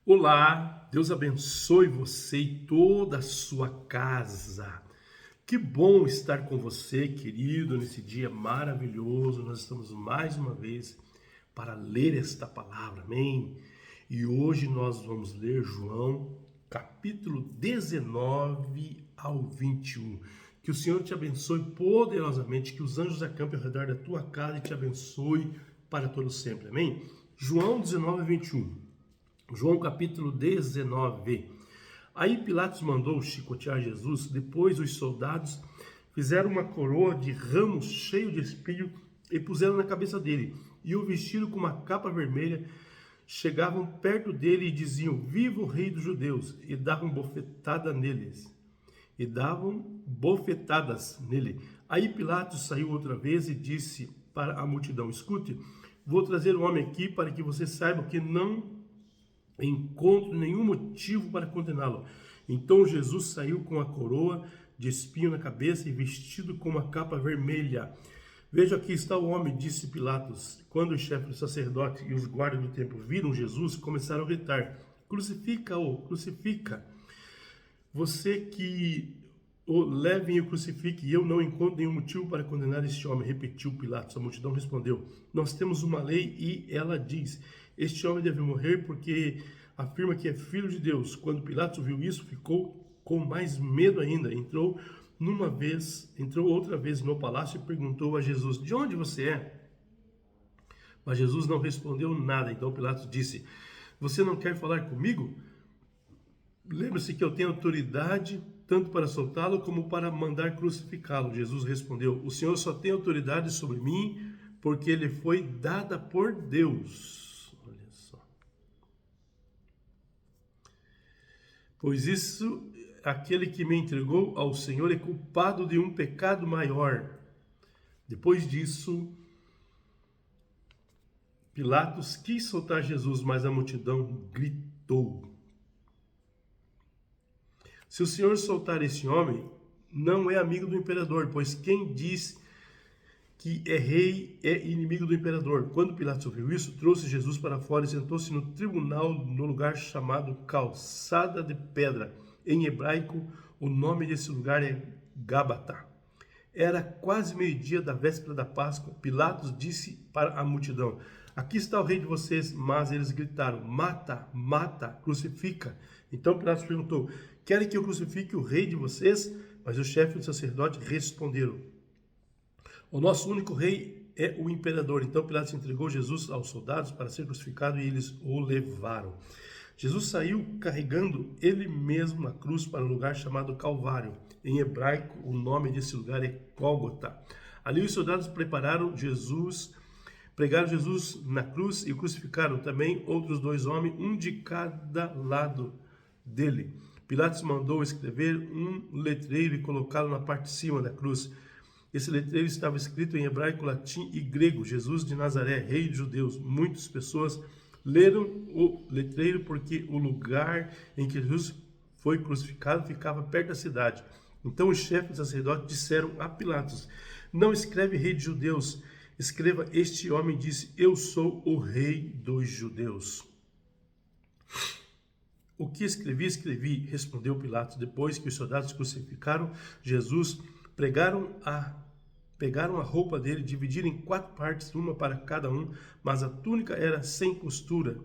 Olá, Deus abençoe você e toda a sua casa. Que bom estar com você, querido, nesse dia maravilhoso. Nós estamos mais uma vez para ler esta palavra, amém? E hoje nós vamos ler João, capítulo 19 ao 21. Que o Senhor te abençoe poderosamente, que os anjos acampem ao redor da tua casa e te abençoe para todo sempre, amém? João 19 a 21. João capítulo 19. Aí Pilatos mandou chicotear Jesus. Depois os soldados fizeram uma coroa de ramos cheio de espinho e puseram na cabeça dele. E o vestiram com uma capa vermelha. Chegavam perto dele e diziam: Viva o rei dos judeus! E davam bofetadas nele. Aí Pilatos saiu outra vez e disse para a multidão: Escute, vou trazer um homem aqui para que você saiba que não encontro nenhum motivo para condená-lo. Então Jesus saiu com a coroa de espinho na cabeça e vestido com uma capa vermelha. Veja, aqui está o homem, disse Pilatos. Quando os chefes do sacerdote e os guardas do templo viram Jesus, começaram a gritar: Crucifica-o, crucifica! Você que o levem e o crucifique, e eu não encontro nenhum motivo para condenar este homem, repetiu Pilatos. A multidão respondeu: Nós temos uma lei e ela diz: este homem deve morrer porque afirma que é filho de Deus. Quando Pilatos viu isso, ficou com mais medo ainda. Entrou outra vez no palácio e perguntou a Jesus: De onde você é? Mas Jesus não respondeu nada. Então Pilatos disse: Você não quer falar comigo? Lembre-se que eu tenho autoridade tanto para soltá-lo como para mandar crucificá-lo. Jesus respondeu: O Senhor só tem autoridade sobre mim porque ele foi dada por Deus. Olha só. Pois isso, aquele que me entregou ao Senhor é culpado de um pecado maior. Depois disso, Pilatos quis soltar Jesus, mas a multidão gritou: Se o Senhor soltar esse homem, não é amigo do imperador, pois quem diz que é rei é inimigo do imperador. Quando Pilatos ouviu isso, trouxe Jesus para fora e sentou-se no tribunal no lugar chamado Calçada de Pedra. Em hebraico, o nome desse lugar é Gábata. Era quase meio-dia da véspera da Páscoa. Pilatos disse para a multidão: Aqui está o rei de vocês. Mas eles gritaram: Mata, mata, crucifica. Então Pilatos perguntou: Querem que eu crucifique o rei de vocês? Mas os chefes do sacerdote responderam: O nosso único rei é o imperador. Então Pilatos entregou Jesus aos soldados para ser crucificado e eles o levaram. Jesus saiu carregando ele mesmo a cruz para um lugar chamado Calvário. Em hebraico, o nome desse lugar é Gólgota. Ali os soldados pregaram Jesus na cruz e o crucificaram. Também outros dois homens, um de cada lado dele. Pilatos mandou escrever um letreiro e colocá-lo na parte de cima da cruz. Esse letreiro estava escrito em hebraico, latim e grego: Jesus de Nazaré, rei dos judeus. Muitas pessoas leram o letreiro porque o lugar em que Jesus foi crucificado ficava perto da cidade. Então os chefes do sacerdote disseram a Pilatos: Não escreve rei dos judeus, escreva: Este homem disse: Eu sou o rei dos judeus. O que escrevi, respondeu Pilatos. Depois que os soldados crucificaram Jesus, pegaram a roupa dele, dividiram em 4 partes, uma para cada um, mas a túnica era sem costura,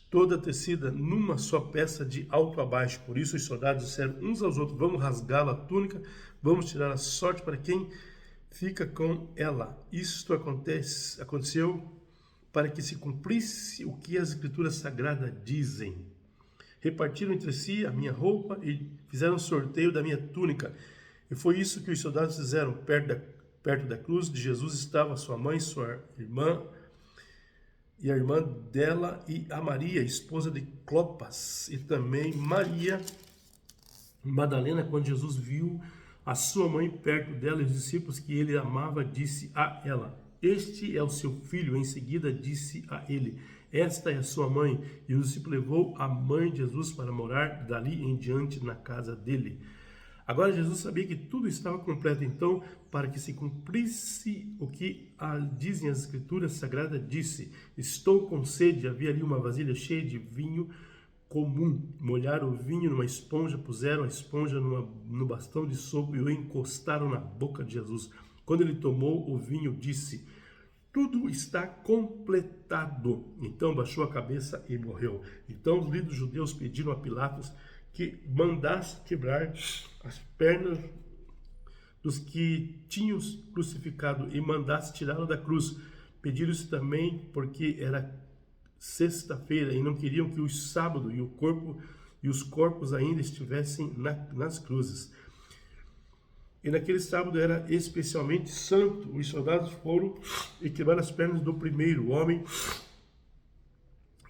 toda tecida numa só peça de alto a baixo. Por isso os soldados disseram uns aos outros: Vamos rasgá-la a túnica, vamos tirar a sorte para quem fica com ela. Isto aconteceu para que se cumprisse o que as escrituras sagradas dizem. Repartiram entre si a minha roupa e fizeram sorteio da minha túnica. E foi isso que os soldados fizeram. Perto da cruz de Jesus estava sua mãe, sua irmã e a irmã dela e a Maria, esposa de Clopas, e também Maria Madalena. Quando Jesus viu a sua mãe perto dela e os discípulos que ele amava, disse a ela: Este é o seu filho. Em seguida disse a ele: Esta é a sua mãe. E o discípulo levou a mãe de Jesus para morar dali em diante na casa dele. Agora Jesus sabia que tudo estava completo, então, para que se cumprisse o que dizem as Escrituras Sagradas, disse: estou com sede. Havia ali uma vasilha cheia de vinho comum. Molharam o vinho numa esponja, puseram a esponja no bastão de sopro e o encostaram na boca de Jesus. Quando ele tomou o vinho, disse: tudo está completado. Então baixou a cabeça e morreu. Então os líderes judeus pediram a Pilatos que mandasse quebrar as pernas dos que tinham crucificado e mandasse tirá-lo da cruz. Pediram isso também porque era sexta-feira e não queriam que o sábado e os corpos ainda estivessem nas cruzes. E naquele sábado era especialmente santo. Os soldados foram e quebraram as pernas do primeiro homem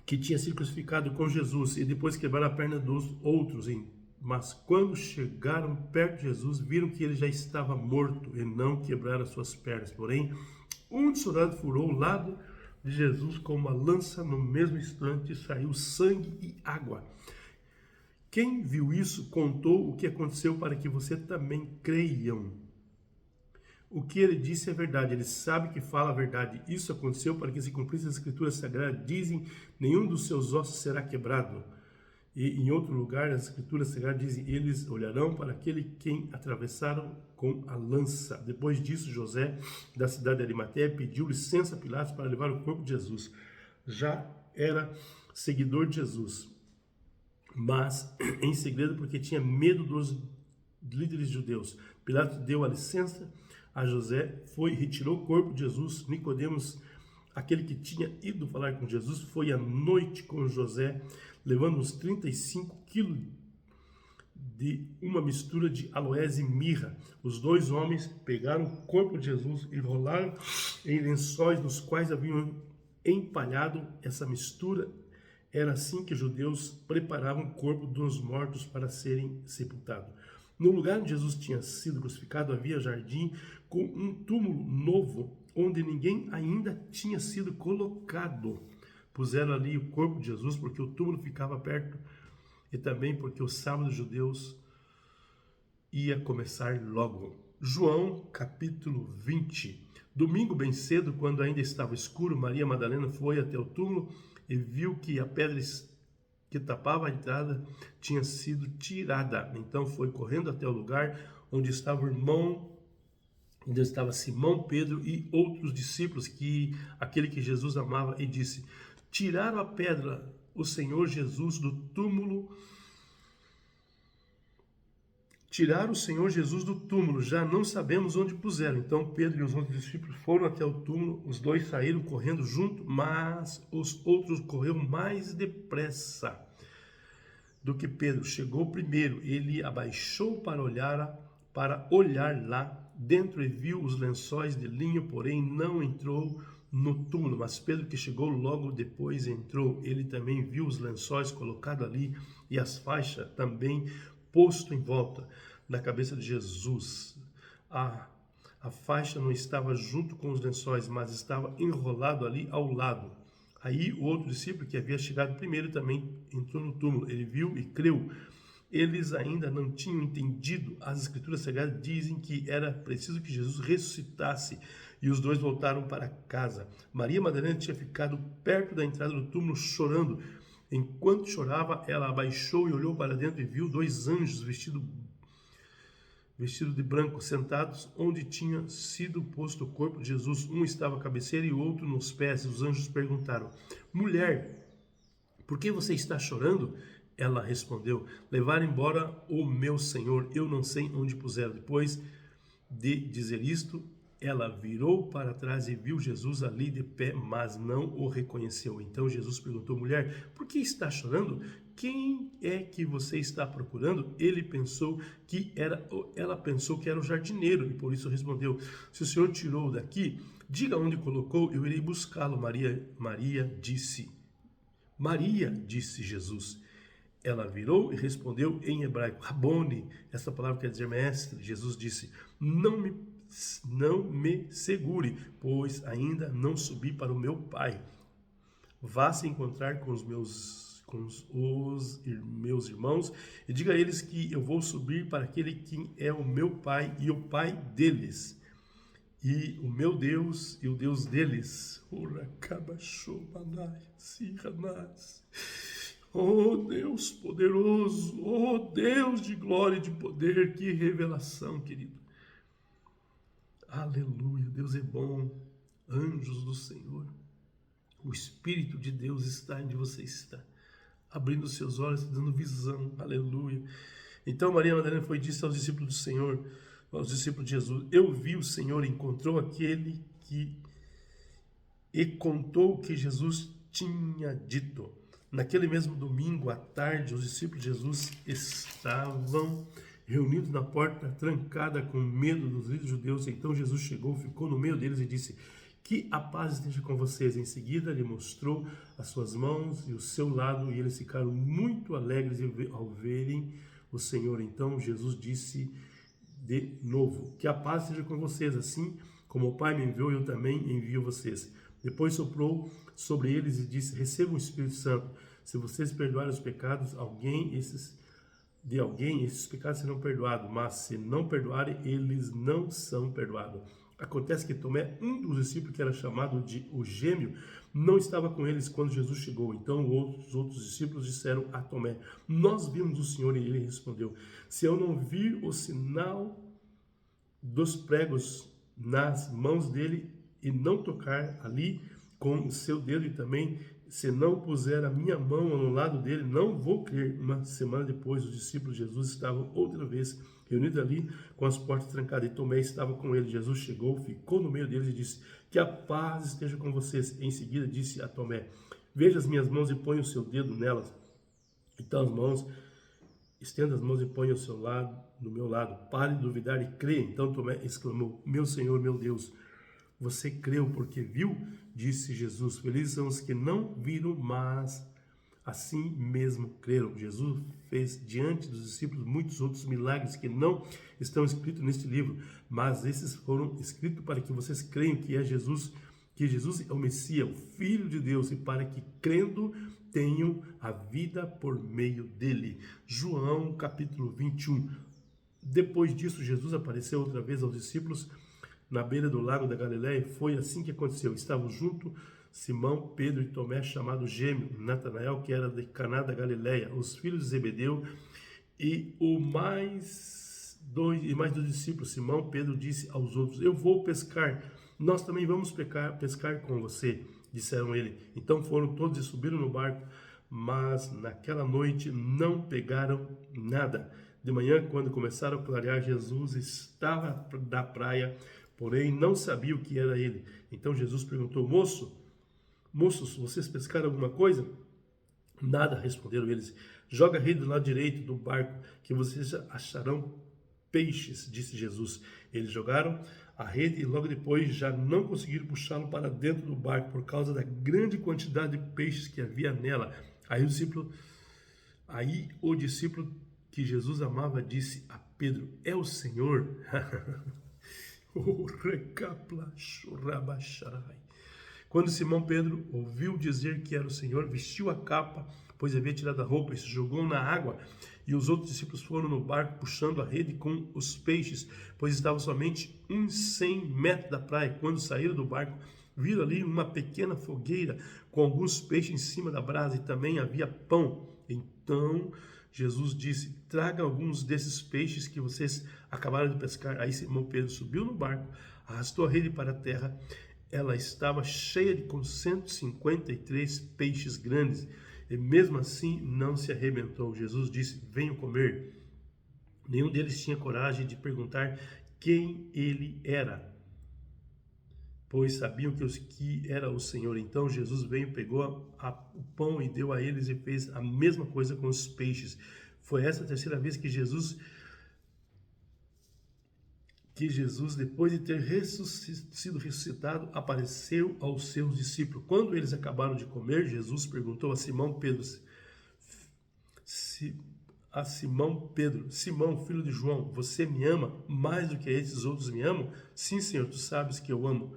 que tinha sido crucificado com Jesus, e depois quebraram a perna dos outros. Mas quando chegaram perto de Jesus, viram que ele já estava morto e não quebraram as suas pernas. Porém, um dos soldados furou o lado de Jesus com uma lança. No mesmo instante saiu sangue e água. Quem viu isso contou o que aconteceu para que você também creiam. O que ele disse é verdade, ele sabe que fala a verdade. Isso aconteceu para que se cumprisse as Escrituras Sagradas. Dizem: nenhum dos seus ossos será quebrado. E em outro lugar, as Escrituras Sagradas dizem: eles olharão para aquele quem atravessaram com a lança. Depois disso, José, da cidade de Arimateia, pediu licença a Pilatos para levar o corpo de Jesus. Já era seguidor de Jesus, mas em segredo, porque tinha medo dos líderes judeus. Pilatos deu a licença a José, retirou o corpo de Jesus. Nicodemos, aquele que tinha ido falar com Jesus, foi à noite com José, levando uns 35 quilos de uma mistura de aloés e mirra. Os dois homens pegaram o corpo de Jesus e enrolaram em lençóis nos quais haviam empalhado essa mistura. Era assim que os judeus preparavam o corpo dos mortos para serem sepultados. No lugar onde Jesus tinha sido crucificado havia jardim com um túmulo novo, onde ninguém ainda tinha sido colocado. Puseram ali o corpo de Jesus porque o túmulo ficava perto e também porque o sábado dos judeus ia começar logo. João capítulo 20. Domingo bem cedo, quando ainda estava escuro, Maria Madalena foi até o túmulo e viu que a pedra que tapava a entrada tinha sido tirada. Então foi correndo até o lugar onde estava Simão, Pedro e outros discípulos, aquele que Jesus amava, e disse: tiraram a pedra, o Senhor Jesus do túmulo. Tiraram o Senhor Jesus do túmulo, já não sabemos onde puseram. Então Pedro e os outros discípulos foram até o túmulo. Os dois saíram correndo junto, mas os outros correram mais depressa do que Pedro. Chegou primeiro, ele abaixou para olhar lá dentro e viu os lençóis de linho, porém não entrou no túmulo. Mas Pedro, que chegou logo depois, entrou. Ele também viu os lençóis colocados ali e as faixas também posto em volta da cabeça de Jesus. A faixa não estava junto com os lençóis, mas estava enrolado ali ao lado. Aí o outro discípulo, que havia chegado primeiro, também entrou no túmulo. Ele viu e creu. Eles ainda não tinham entendido. As Escrituras Sagradas dizem que era preciso que Jesus ressuscitasse. E os dois voltaram para casa. Maria Madalena tinha ficado perto da entrada do túmulo chorando. Enquanto chorava, ela abaixou e olhou para dentro e viu dois anjos vestidos de branco, sentados onde tinha sido posto o corpo de Jesus. Um estava à cabeceira e o outro nos pés. Os anjos perguntaram: mulher, por que você está chorando? Ela respondeu: levaram embora o meu Senhor, eu não sei onde puseram. Depois de dizer isto, ela virou para trás e viu Jesus ali de pé, mas não o reconheceu. Então Jesus perguntou: mulher, por que está chorando? Quem é que você está procurando? Ela pensou que era o jardineiro e por isso respondeu: se o Senhor tirou daqui, diga onde colocou, eu irei buscá-lo. Maria disse Jesus. Ela virou e respondeu em hebraico: Rabone. Essa palavra quer dizer mestre. Jesus disse: não me segure, pois ainda não subi para o meu Pai. Vá se encontrar com com meus irmãos e diga a eles que eu vou subir para aquele que é o meu Pai e o Pai deles, e o meu Deus e o Deus deles. Oh Deus poderoso, oh Deus de glória e de poder, que revelação, querido. Aleluia, Deus é bom. Anjos do Senhor, o Espírito de Deus está onde você está, abrindo seus olhos, dando visão. Aleluia. Então Maria Madalena foi disse aos discípulos do Senhor, aos discípulos de Jesus: eu vi o Senhor, encontrou aquele que e contou o que Jesus tinha dito. Naquele mesmo domingo à tarde, os discípulos de Jesus estavam reunidos na porta trancada com medo dos líderes judeus. Então Jesus chegou, ficou no meio deles e disse: que a paz esteja com vocês. Em seguida lhe mostrou as suas mãos e o seu lado, e eles ficaram muito alegres ao verem o Senhor. Então Jesus disse de novo: que a paz esteja com vocês, assim como o Pai me enviou, eu também envio vocês. Depois soprou sobre eles e disse: recebam o Espírito Santo. Se vocês perdoarem os pecados de alguém, esses pecados serão perdoados, mas se não perdoarem, eles não são perdoados. Acontece que Tomé, um dos discípulos que era chamado de o gêmeo, não estava com eles quando Jesus chegou. Então os outros discípulos disseram a Tomé: nós vimos o Senhor. E ele respondeu: se eu não vir o sinal dos pregos nas mãos dele e não tocar ali com o seu dedo, e também se não puser a minha mão no lado dele, não vou crer. Uma semana depois, os discípulos de Jesus estavam outra vez reunidos ali com as portas trancadas, e Tomé estava com ele. Jesus chegou, ficou no meio deles e disse: que a paz esteja com vocês. Em seguida disse a Tomé: veja as minhas mãos e ponha o seu dedo nelas. Então estenda as mãos e ponha o seu lado no meu lado. Pare de duvidar e crê. Então Tomé exclamou: meu Senhor, meu Deus. Você creu porque viu? Disse Jesus: felizes são os que não viram, mas assim mesmo creram. Jesus fez diante dos discípulos muitos outros milagres que não estão escritos neste livro, mas esses foram escritos para que vocês creiam que Jesus é o Messias, o Filho de Deus, e para que, crendo, tenham a vida por meio dele. João capítulo 21. Depois disso, Jesus apareceu outra vez aos discípulos na beira do lago da Galileia. Foi assim que aconteceu. Estavam junto Simão, Pedro e Tomé, chamado Gêmeo, Natanael, que era de Caná da Galileia, os filhos de Zebedeu, e mais dois discípulos. Simão Pedro disse aos outros: eu vou pescar, nós também vamos pescar com você, disseram ele. Então foram todos e subiram no barco, mas naquela noite não pegaram nada. De manhã, quando começaram a clarear, Jesus estava da praia, porém não sabia o que era ele. Então Jesus perguntou: moços, vocês pescaram alguma coisa? Nada, responderam eles. Joga a rede do lado direito do barco, que vocês acharão peixes, disse Jesus. Eles jogaram a rede e logo depois já não conseguiram puxá-lo para dentro do barco por causa da grande quantidade de peixes que havia nela. Aí o discípulo que Jesus amava disse a Pedro: é o Senhor. Quando Simão Pedro ouviu dizer que era o Senhor, vestiu a capa, pois havia tirado a roupa, e se jogou na água. E os outros discípulos foram no barco puxando a rede com os peixes, pois estavam somente uns 100 metros da praia. Quando saíram do barco, viram ali uma pequena fogueira com alguns peixes em cima da brasa, e também havia pão. Então Jesus disse: traga alguns desses peixes que vocês acabaram de pescar. Aí Simão Pedro subiu no barco, arrastou a rede para a terra. Ela estava cheia com 153 peixes grandes, e mesmo assim não se arrebentou. Jesus disse: venham comer. Nenhum deles tinha coragem de perguntar quem ele era, pois sabiam que era o Senhor. Então Jesus veio, pegou o pão e deu a eles, e fez a mesma coisa com os peixes. Foi essa a terceira vez que Jesus, depois de ter sido ressuscitado, apareceu aos seus discípulos. Quando eles acabaram de comer, Jesus perguntou a Simão Pedro: Simão, filho de João, você me ama mais do que esses outros me amam? Sim, Senhor, tu sabes que eu amo,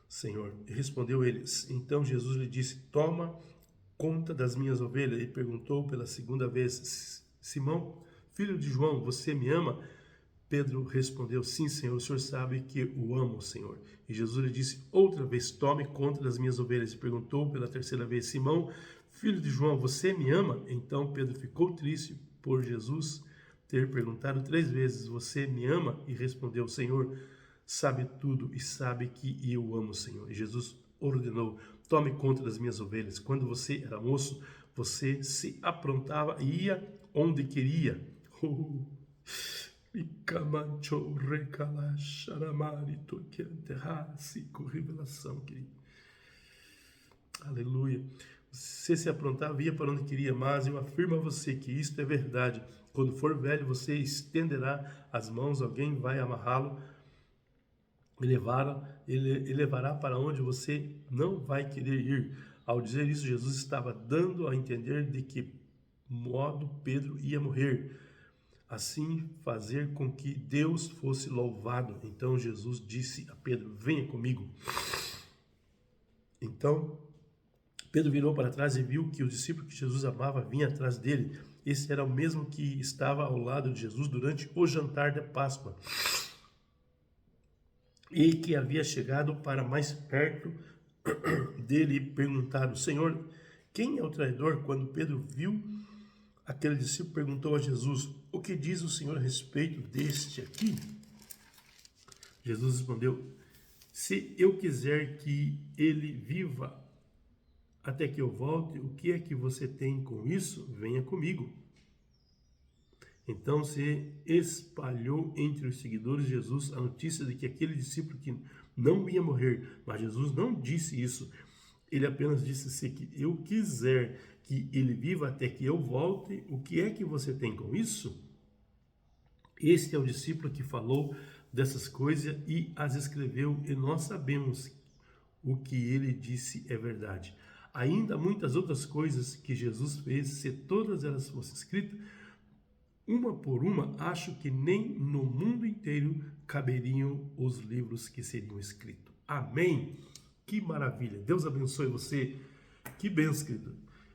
Senhor. E respondeu ele. Então Jesus lhe disse: toma conta das minhas ovelhas? E perguntou pela segunda vez: Simão, filho de João, você me ama? Pedro respondeu: sim, Senhor, o Senhor sabe que o amo, Senhor. E Jesus lhe disse outra vez: tome conta das minhas ovelhas. E perguntou pela terceira vez: Simão, filho de João, você me ama? Então Pedro ficou triste por Jesus ter perguntado 3 vezes: você me ama? E respondeu: Senhor, sabe tudo e sabe que eu amo, Senhor. E Jesus ordenou: tome conta das minhas ovelhas. Quando você era moço, você se aprontava e ia onde queria. E Camacho recalaxaramarito que enterrasse com revelação, querido. Aleluia. Você se aprontava, ia para onde queria, mas eu afirmo a você que isto é verdade. Quando for velho, você estenderá as mãos, alguém vai amarrá-lo, ele levará para onde você não vai querer ir. Ao dizer isso, Jesus estava dando a entender de que modo Pedro ia morrer. Assim fazer com que Deus fosse louvado. Então Jesus disse a Pedro: venha comigo. Então Pedro virou para trás e viu que o discípulo que Jesus amava vinha atrás dele. Esse era o mesmo que estava ao lado de Jesus durante o jantar da Páscoa e que havia chegado para mais perto dele e perguntado: Senhor, quem é o traidor? Quando Pedro viu aquele discípulo, perguntou a Jesus: o que diz o Senhor a respeito deste aqui? Jesus respondeu: se eu quiser que ele viva até que eu volte, o que é que você tem com isso? Venha comigo. Então se espalhou entre os seguidores de Jesus a notícia de que aquele discípulo que não ia morrer, mas Jesus não disse isso. Ele apenas disse: se eu quiser que ele viva até que eu volte, o que é que você tem com isso? Este é o discípulo que falou dessas coisas e as escreveu, e nós sabemos o que ele disse é verdade. Ainda muitas outras coisas que Jesus fez, se todas elas fossem escritas, uma por uma, acho que nem no mundo inteiro caberiam os livros que seriam escritos. Amém? Que maravilha! Deus abençoe você. Que bênção, querido.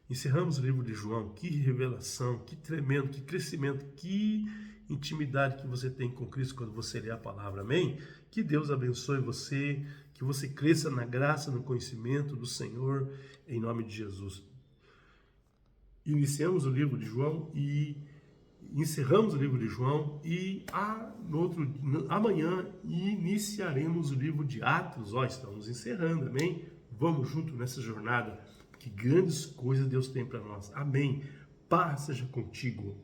Encerramos o livro de João. Que revelação, que tremendo, que crescimento, que intimidade que você tem com Cristo quando você lê a palavra. Amém? Que Deus abençoe você, que você cresça na graça, no conhecimento do Senhor, em nome de Jesus. Iniciamos o livro de João e encerramos o livro de João e amanhã iniciaremos o livro de Atos. Estamos encerrando, amém? Vamos junto nessa jornada, que grandes coisas Deus tem para nós. Amém. Paz seja contigo.